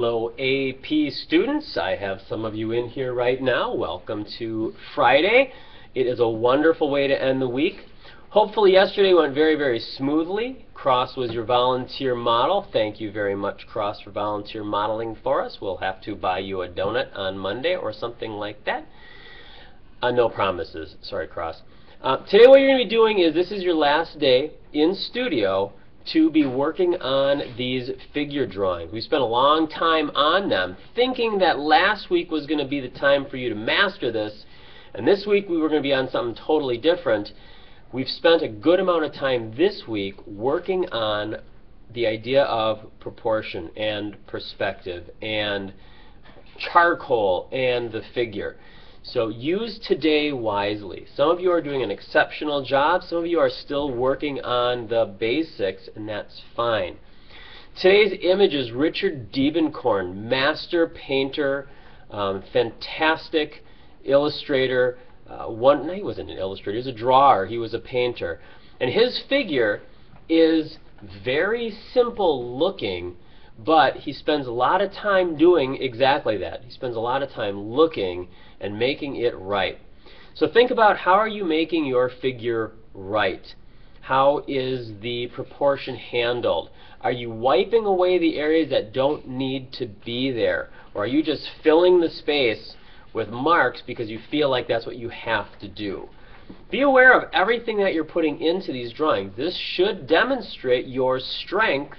Hello AP students, I have some of you in here right now. Welcome to Friday. It is a wonderful way to end the week. Hopefully yesterday went very smoothly. Cross was your volunteer model. Thank you very much, Cross, for volunteer modeling for us. We'll have to buy you a donut on Monday or something like that. No promises. Sorry, Cross. Today what you're going to be doing is, this is your last day in studio to be working on these figure drawings. We spent a long time on them, thinking that last week was going to be the time for you to master this, and this week we were going to be on something totally different. We've spent a good amount of time this week working on the idea of proportion and perspective and charcoal and the figure. So use today wisely. Some of you are doing an exceptional job. Some of you are still working on the basics, and that's fine. Today's image is Richard Diebenkorn, master painter, fantastic illustrator. No, he wasn't an illustrator. He was a drawer. He was a painter. And his figure is very simple looking, but he spends a lot of time doing exactly that. He spends a lot of time looking and making it right. So think about, how are you making your figure right? How is the proportion handled? Are you wiping away the areas that don't need to be there? Or are you just filling the space with marks because you feel like that's what you have to do? Be aware of everything that you're putting into these drawings. This should demonstrate your strength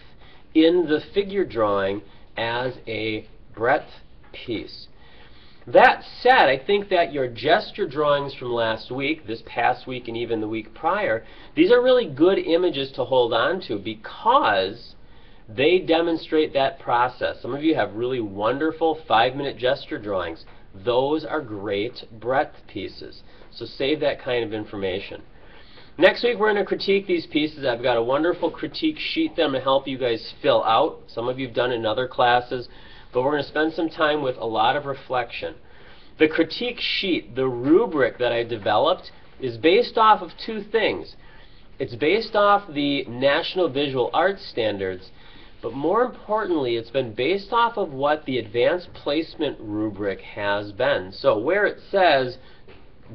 in the figure drawing as a breadth piece. That said, I think that your gesture drawings from last week, this past week, and even the week prior, these are really good images to hold on to because they demonstrate that process. Some of you have really wonderful 5-minute gesture drawings. Those are great breadth pieces. So save that kind of information. Next week we're going to critique these pieces. I've got a wonderful critique sheet that I'm going to help you guys fill out. Some of you have done it in other classes, but we're going to spend some time with a lot of reflection. The critique sheet, the rubric that I developed, is based off of two things. It's based off the National Visual Arts Standards, but more importantly, it's been based off of what the Advanced Placement rubric has been. So where it says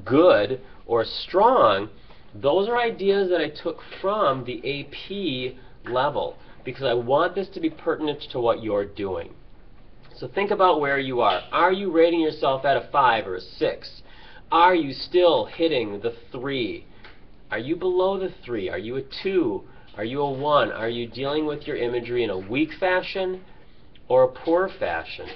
good or strong, those are ideas that I took from the AP level because I want this to be pertinent to what you're doing. So think about where you are. Are you rating yourself at a 5 or a 6? Are you still hitting the 3? Are you below the 3? Are you a 2? Are you a 1? Are you dealing with your imagery in a weak fashion or a poor fashion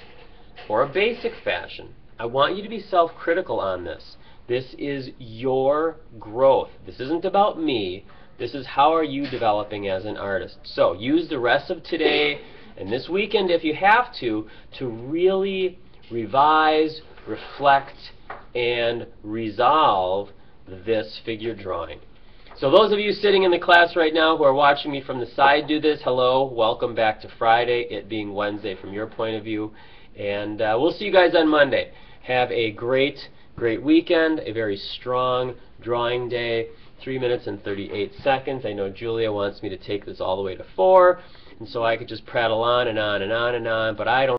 or a basic fashion? I want you to be self-critical on this. This is your growth. This isn't about me. This is how are you developing as an artist. So use the rest of today and this weekend, if you have to really revise, reflect, and resolve this figure drawing. So those of you sitting in the class right now who are watching me from the side, do this. Hello, welcome back to Friday, it being Wednesday from your point of view. And we'll see you guys on Monday. Have a great weekend, a very strong drawing day. 3 minutes and 38 seconds. I know Julia wants me to take this all the way to 4, and so I could just prattle on and on and on and on, but I don't